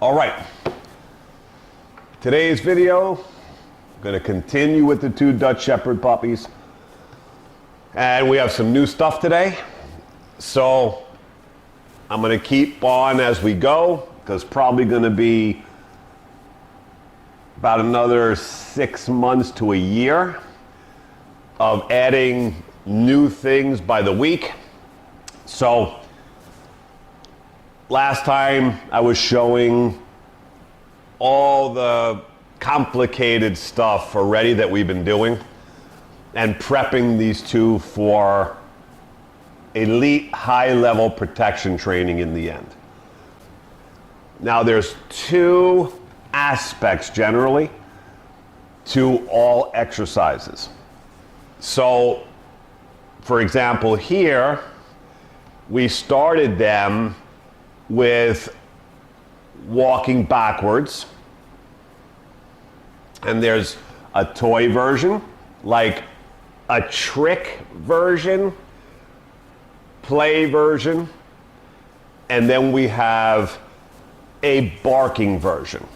All right, today's video, I'm going to continue with the two Dutch Shepherd puppies. And we have some new stuff today. So I'm going to keep on as we go, because probably going to be about another 6 months to a year of adding new things by the week. So last time I was showing all the complicated stuff already that we've been doing and prepping these two for elite high-level protection training in the end. Now there's two aspects generally to all exercises. So for example here, we started them with walking backwards, and there's a toy version, like a trick version, play version, and then we have a barking version,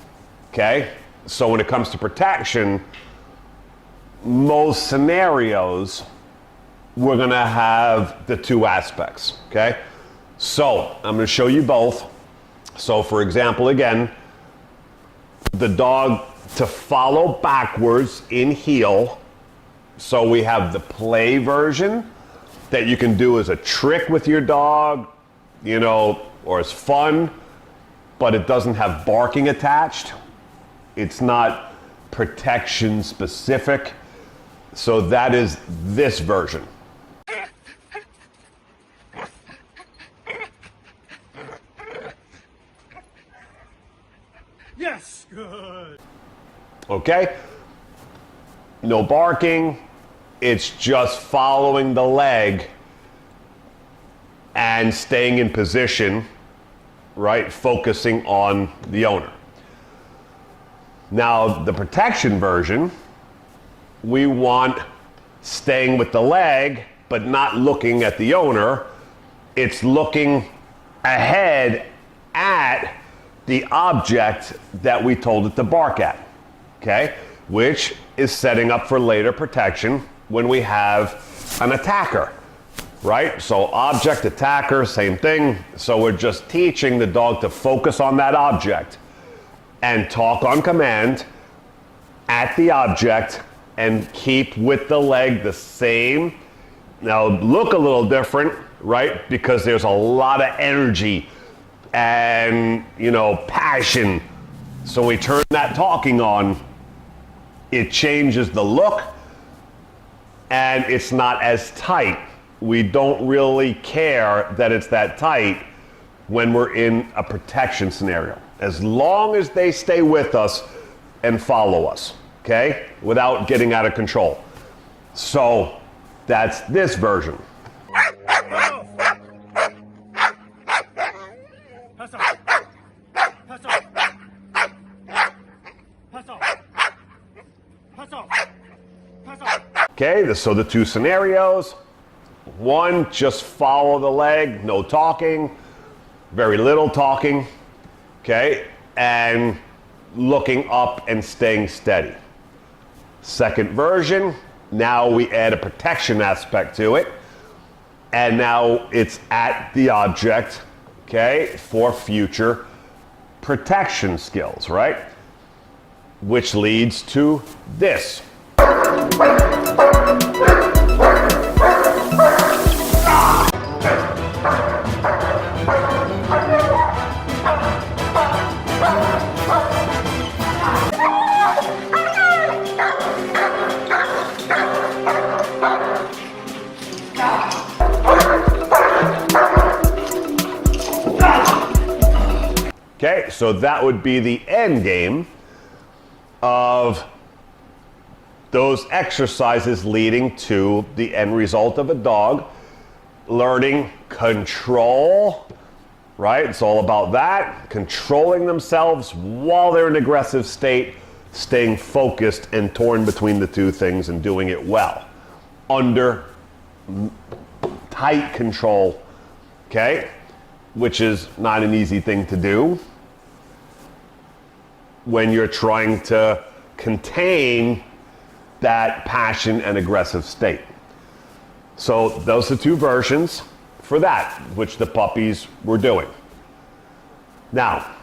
okay? So when it comes to protection, most scenarios, we're gonna have the two aspects, okay? So I'm going to show you both. So for example, again, the dog to follow backwards in heel. So we have the play version that you can do as a trick with your dog, you know, or as fun, but it doesn't have barking attached. It's not protection specific. So that is this version. Yes, good. Okay? No barking. It's just following the leg and staying in position, right? Focusing on the owner. Now, the protection version, we want staying with the leg, but not looking at the owner. It's looking ahead at the object that we told it to bark at, okay? Which is setting up for later protection when we have an attacker, right? So object, attacker, same thing. So we're just teaching the dog to focus on that object and talk on command at the object and keep with the leg the same. Now look a little different, right? Because there's a lot of energy and, you know, passion. So we turn that talking on, it changes the look and it's not as tight. We don't really care that it's that tight when we're in a protection scenario, as long as they stay with us and follow us, okay? Without getting out of control. So that's this version. Okay, so the two scenarios. One, just follow the leg, no talking, very little talking, okay? And looking up and staying steady. Second version, now we add a protection aspect to it. And now it's at the object, okay, for future protection skills, right? Which leads to this. Okay, so that would be the end game of those exercises leading to the end result of a dog learning control, right? It's all about that, controlling themselves while they're in an aggressive state, staying focused and torn between the two things and doing it well under tight control, okay? Which is not an easy thing to do. when you're trying to contain that passion and aggressive state. So those are two versions for that, which the puppies were doing. Now,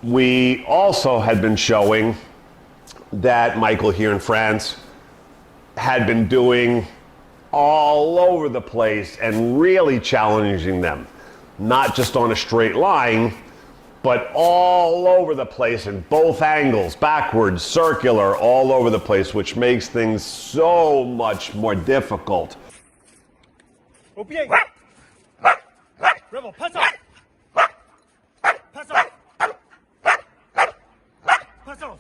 we also had been showing that Michael here in France had been doing all over the place and really challenging them. Not just on a straight line, but all over the place in both angles, backwards, circular, all over the place, which makes things so much more difficult. Rebel, pass off! Pass off! Pass off!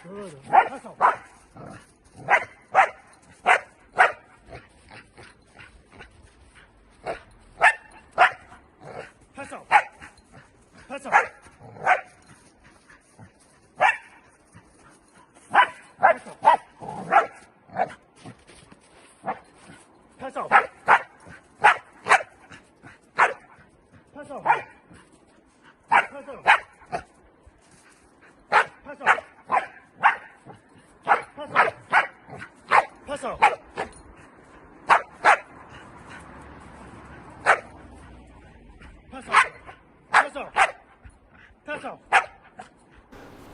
Good. Pass off! Pass off! Pass off! Pass off! Pass off! Pass off! Pass off! Pass off! Pass off! Pass off!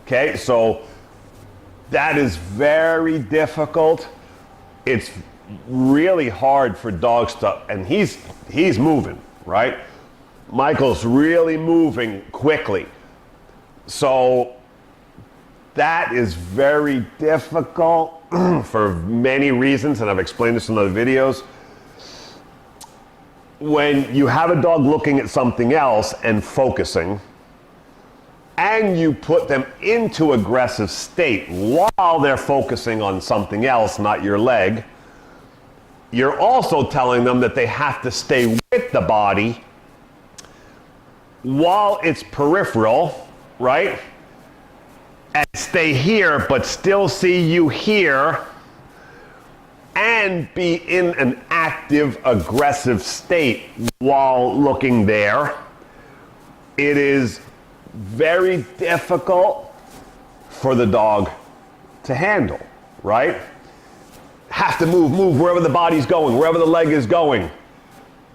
Okay, so that is very difficult. It's really hard for dogs to, and he's moving, right? Michael's really moving quickly. So that is very difficult for many reasons, and I've explained this in other videos. When you have a dog looking at something else and focusing, and you put them into aggressive state while they're focusing on something else, not your leg, you're also telling them that they have to stay with the body while it's peripheral, right? And stay here, but still see you here, and be in an active, aggressive state while looking there. It is very difficult for the dog to handle, right? Have to move wherever the body's going, wherever the leg is going,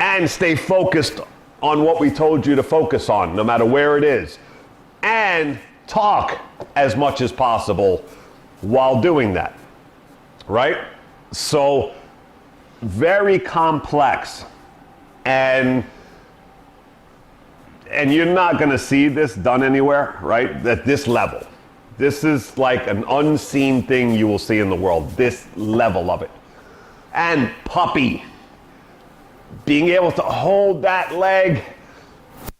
and stay focused on what we told you to focus on, no matter where it is, and talk as much as possible while doing that, right? So very complex, and you're not going to see this done anywhere, right? At this level. This is like an unseen thing you will see in the world, this level of it. And puppy, being able to hold that leg,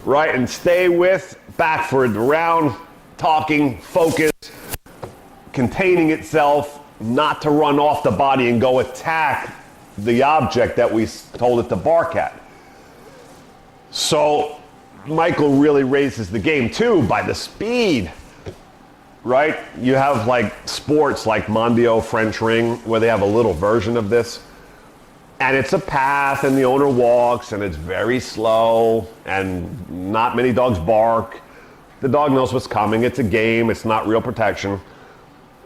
right, and stay with, backward, around, talking, focus, containing itself, not to run off the body and go attack the object that we told it to bark at. So Michael really raises the game too by the speed, right? You have like sports like Mondio, French Ring, where they have a little version of this. And it's a path and the owner walks and it's very slow and not many dogs bark. The dog knows what's coming. It's a game. It's not real protection.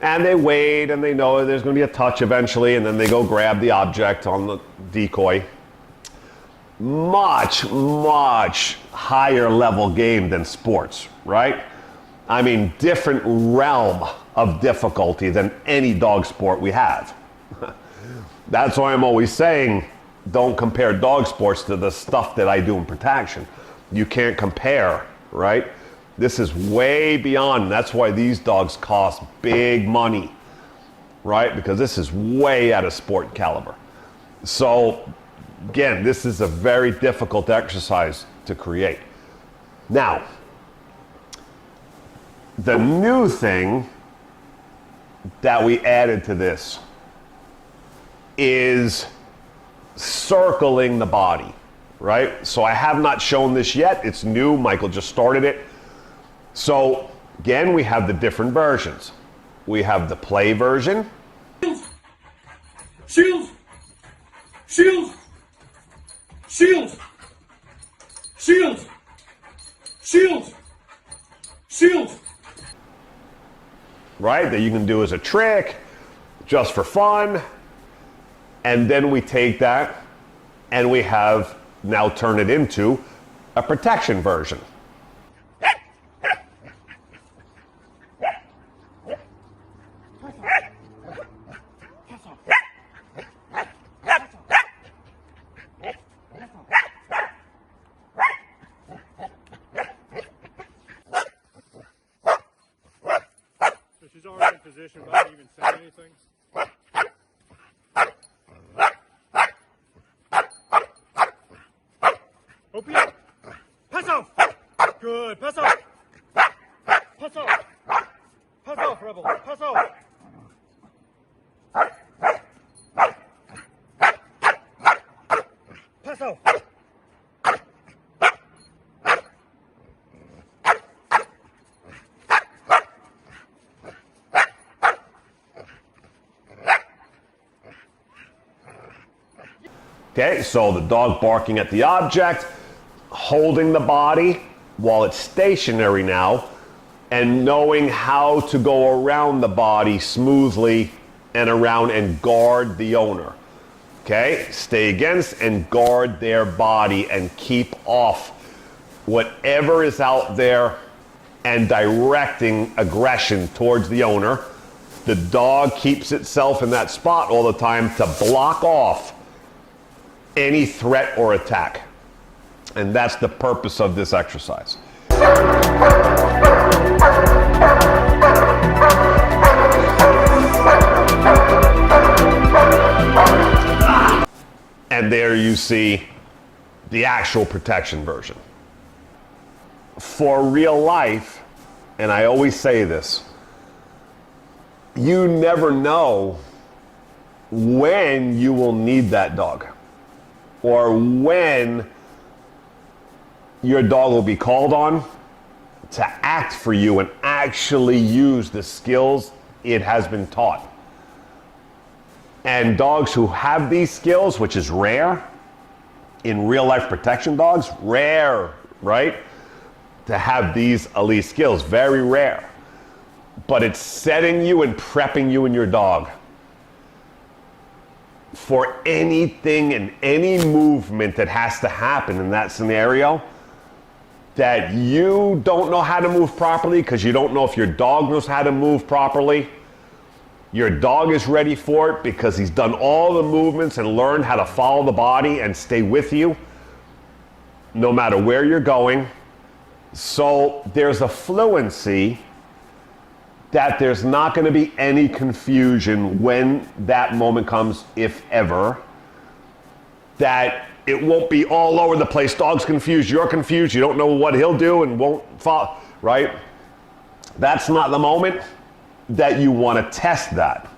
And they wait and they know there's going to be a touch eventually, and then they go grab the object on the decoy. Much, much higher level game than sports, right? I mean, different realm of difficulty than any dog sport we have. That's why I'm always saying, don't compare dog sports to the stuff that I do in protection. You can't compare, right? This is way beyond. That's why these dogs cost big money, right? Because this is way out of sport caliber. So again, this is a very difficult exercise to create. Now, the new thing that we added to this is circling the body, right? So I have not shown this yet. It's new. Michael just started it. So again, we have the different versions. We have the play version. Shield! Shield! Shield! Shield! Shield! Shield! Right? That you can do as a trick, just for fun. And then we take that and we have now turn it into a protection version. So she's already in position without even saying anything. Open up. Pass off. Good. Pass off. Pass off. Pass off, Rebel. Pass off. Pass off. Okay, so the dog barking at the object, holding the body while it's stationary now, and knowing how to go around the body smoothly and around and guard the owner. Okay, stay against and guard their body and keep off whatever is out there and directing aggression towards the owner. The dog keeps itself in that spot all the time to block off any threat or attack. And that's the purpose of this exercise. And there you see the actual protection version. For real life, and I always say this, you never know when you will need that dog, or when your dog will be called on to act for you and actually use the skills it has been taught. And dogs who have these skills, which is rare in real life protection dogs, rare, right? To have these elite skills, very rare. But it's setting you and prepping you and your dog for anything and any movement that has to happen in that scenario that you don't know how to move properly because you don't know if your dog knows how to move properly. Your dog is ready for it because he's done all the movements and learned how to follow the body and stay with you no matter where you're going. So there's a fluency that there's not going to be any confusion when that moment comes, if ever. That it won't be all over the place. Dog's confused, you're confused, you don't know what he'll do and won't follow, right? That's not the moment that you want to test that,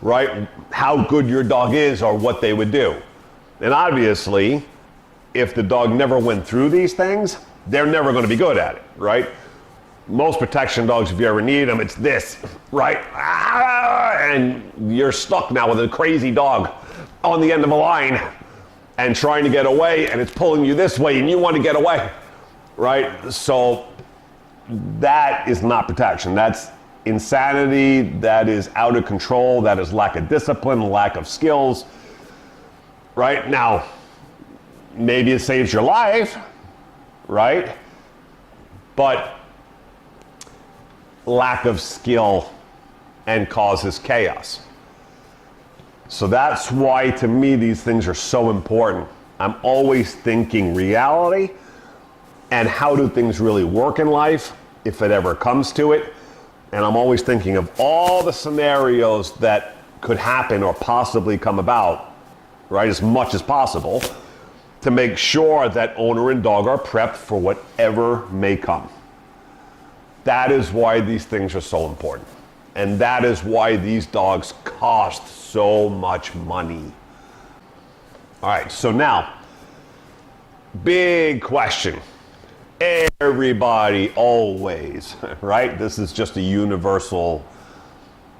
right? How good your dog is or what they would do. And obviously, if the dog never went through these things, they're never going to be good at it, right? Most protection dogs, if you ever need them, it's this, right? And you're stuck now with a crazy dog on the end of a line and trying to get away, and it's pulling you this way and you want to get away, right? So that is not protection. That's insanity. That is out of control. That is lack of discipline, lack of skills, right? Now, maybe it saves your life, right? But lack of skill and causes chaos. So that's why, to me, these things are so important. I'm always thinking reality and how do things really work in life if it ever comes to it. And I'm always thinking of all the scenarios that could happen or possibly come about, right, as much as possible, to make sure that owner and dog are prepped for whatever may come. That is why these things are so important. And that is why these dogs cost so much money. All right, so now, big question. Everybody always, right? This is just a universal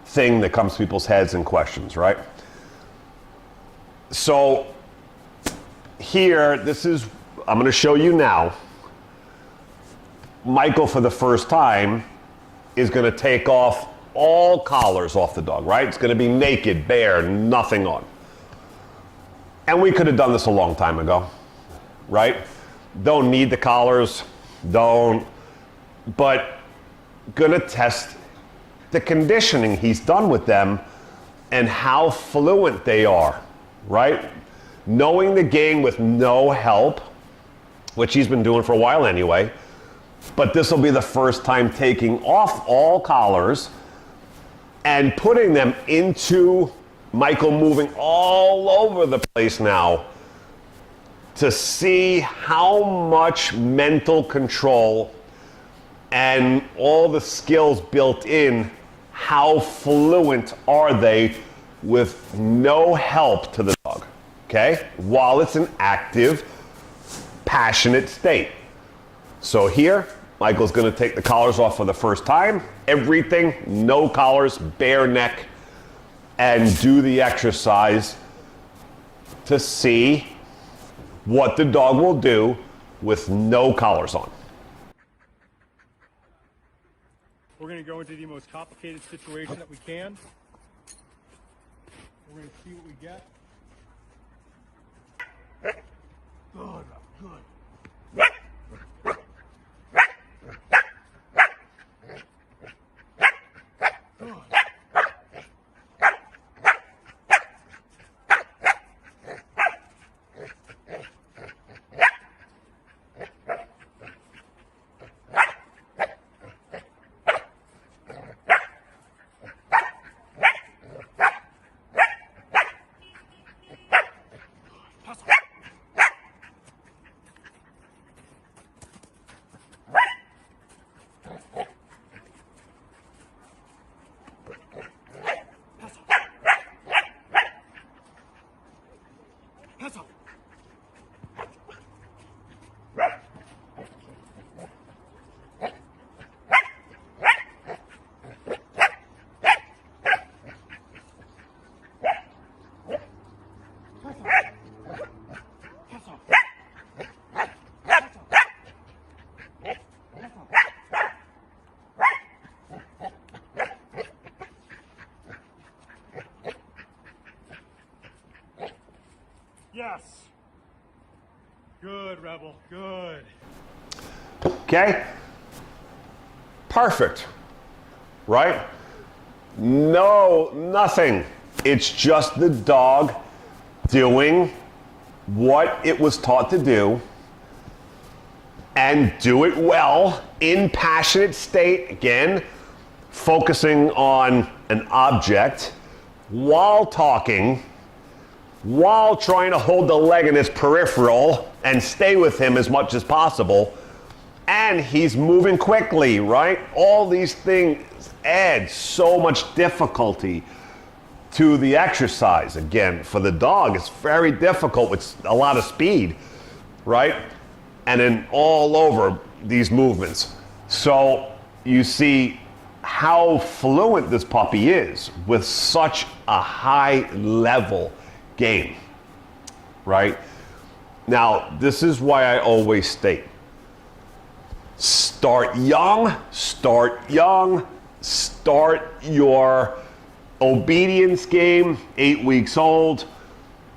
thing that comes to people's heads and questions, right? So here, this is I'm going to show you now. Michael, for the first time, is going to take off all collars off the dog, right? It's going to be naked, bare, nothing on. And we could have done this a long time ago, right? Don't need the collars, don't. But gonna test the conditioning he's done with them and how fluent they are, right? Knowing the game with no help, which he's been doing for a while anyway, but this will be the first time taking off all collars and putting them into Michael moving all over the place now to see how much mental control and all the skills built in, how fluent are they with no help to the dog, okay? While it's an active, passionate state. So here, Michael's gonna take the collars off for the first time. Everything, no collars, bare neck, and do the exercise to see what the dog will do with no collars on. We're going to go into the most complicated situation that we can. We're going to see what we get. Good, good. Pass up. Yes. Good, Rebel. Good. Okay? Perfect. Right? No, nothing. It's just the dog doing what it was taught to do and do it well in passionate state, again, focusing on an object while talking, while trying to hold the leg in his peripheral and stay with him as much as possible. And he's moving quickly, right? All these things add so much difficulty to the exercise. Again, for the dog, it's very difficult with a lot of speed, right? And then all over these movements. So you see how fluent this puppy is with such a high level game, right? Now, this is why I always state, start young, start your obedience game, 8 weeks old,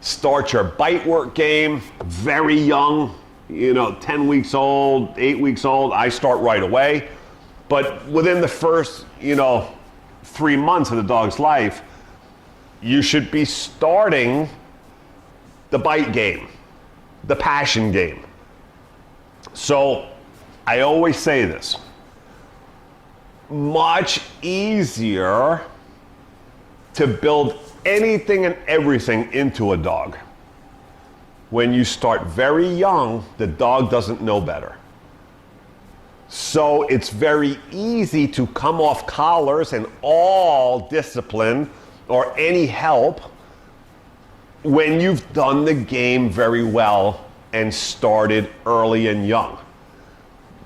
start your bite work game, very young, 10 weeks old, 8 weeks old, I start right away. But within the first, 3 months of the dog's life, you should be starting the bite game, the passion game. So I always say this, much easier to build anything and everything into a dog. When you start very young, the dog doesn't know better. So it's very easy to come off collars and all discipline or any help when you've done the game very well and started early and young.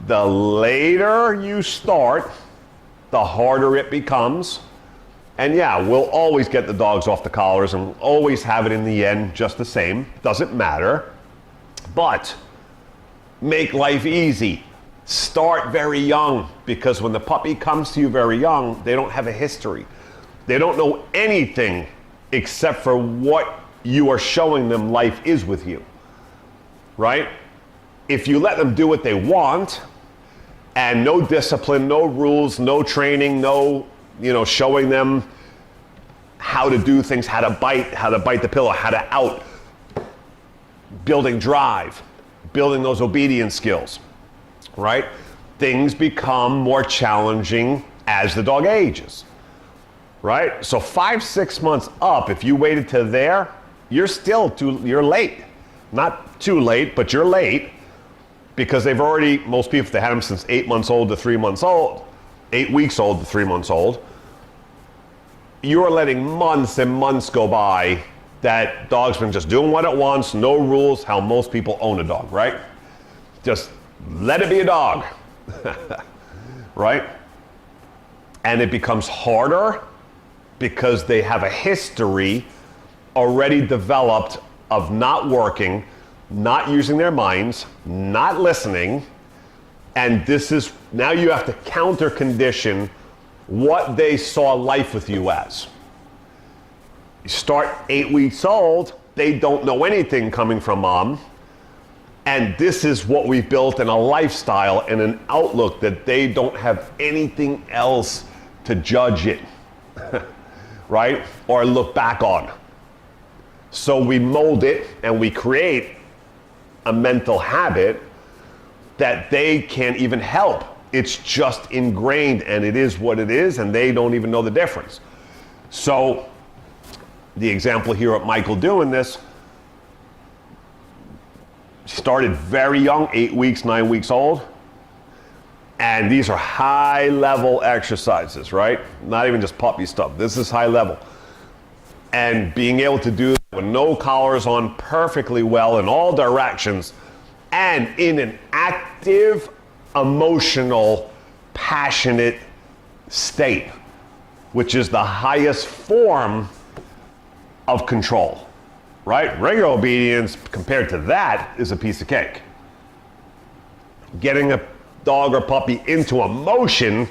The later you start, the harder it becomes. And yeah, we'll always get the dogs off the collars and always have it in the end just the same. Doesn't matter. But make life easy. Start very young, because when the puppy comes to you very young, they don't have a history. They don't know anything except for what you are showing them life is with you, right? If you let them do what they want, and no discipline, no rules, no training, no, showing them how to do things, how to bite the pillow, how to out, building drive, building those obedience skills, right? Things become more challenging as the dog ages, right? So 5-6 months up, if you waited to there, you're late. Not too late, but you're late, because most people, they had them since 8 months old to 3 months old, 8 weeks old to 3 months old. You're letting months and months go by that dog's been just doing what it wants, no rules, how most people own a dog, right? Just let it be a dog, right? And it becomes harder because they have a history already developed of not working, not using their minds, not listening, and now you have to counter condition what they saw life with you as. You start 8 weeks old, they don't know anything coming from mom, and this is what we've built in a lifestyle and an outlook that they don't have anything else to judge it, right? Or look back on. So we mold it and we create a mental habit that they can't even help. It's just ingrained, and it is what it is, and they don't even know the difference. So the example here of Michael doing this started very young, 8 weeks, 9 weeks old. And these are high level exercises, right? Not even just puppy stuff. This is high level. And being able to do that with no collars on perfectly well in all directions, and in an active, emotional, passionate state, which is the highest form of control, right? Regular obedience compared to that is a piece of cake. Getting a dog or puppy into emotion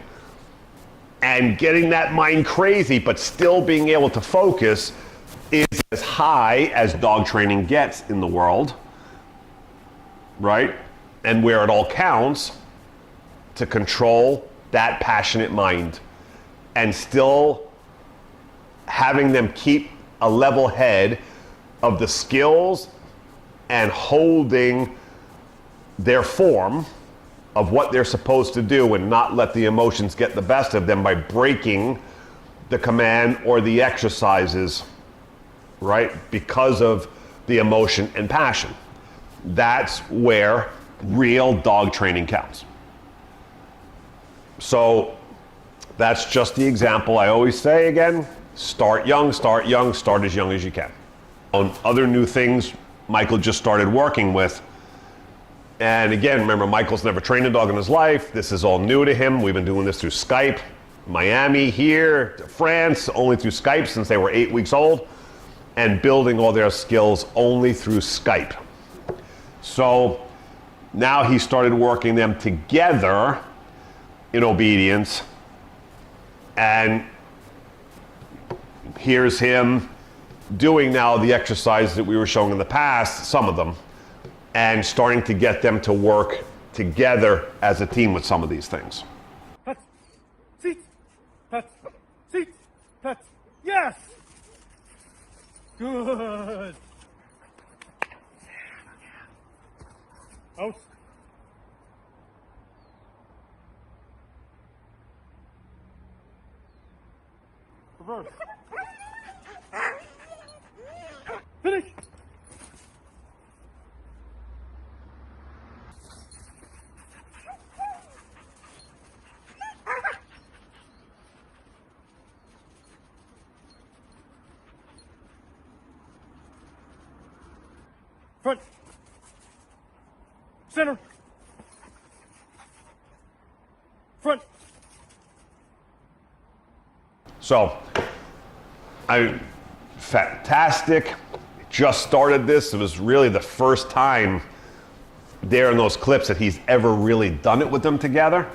and getting that mind crazy, but still being able to focus, is as high as dog training gets in the world, right? And where it all counts to control that passionate mind and still having them keep a level head of the skills and holding their form of what they're supposed to do, and not let the emotions get the best of them by breaking the command or the exercises, right? Because of the emotion and passion. That's where real dog training counts. So that's just the example I always say again. Start young, start as young as you can. On other new things Michael just started working with, and again, remember, Michael's never trained a dog in his life. This is all new to him. We've been doing this through Skype. Miami, here, to France, only through Skype since they were 8 weeks old, and building all their skills only through Skype. So now he started working them together in obedience, and here's him doing now the exercises that we were showing in the past, some of them, and starting to get them to work together as a team with some of these things. Pets. Seats. Pets. Seats. Pets. Yes! Good. Out. Reverse. Finish. Front. Center. Front. So, fantastic. Just started this. It was really the first time there in those clips that he's ever really done it with them together.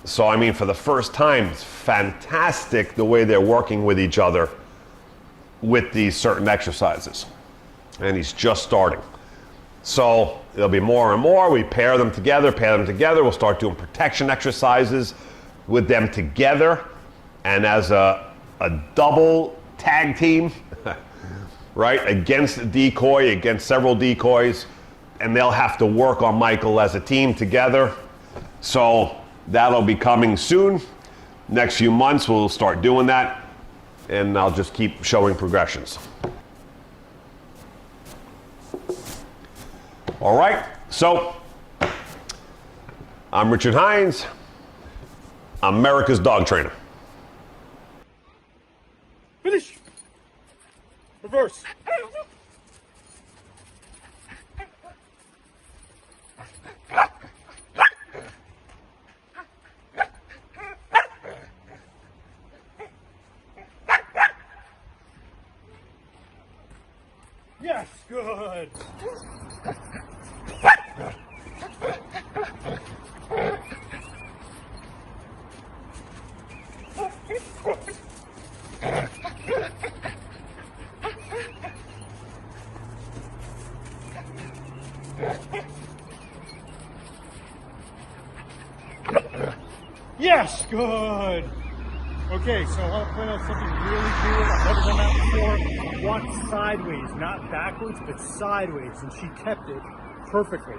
So, I mean, for the first time, it's fantastic the way they're working with each other with these certain exercises. And he's just starting. So there'll be more and more. We pair them together. We'll start doing protection exercises with them together. And as a double tag team, right, against a decoy, against several decoys, and they'll have to work on Michael as a team together. So that'll be coming soon. Next few months, we'll start doing that, and I'll just keep showing progressions. All right, so I'm Richard Hines, America's dog trainer. Finish. Reverse. Yes, good. Yes, good. Okay, so I want to point out something really cool. I've never done that before. Walk sideways, not backwards, but sideways, and she kept it perfectly.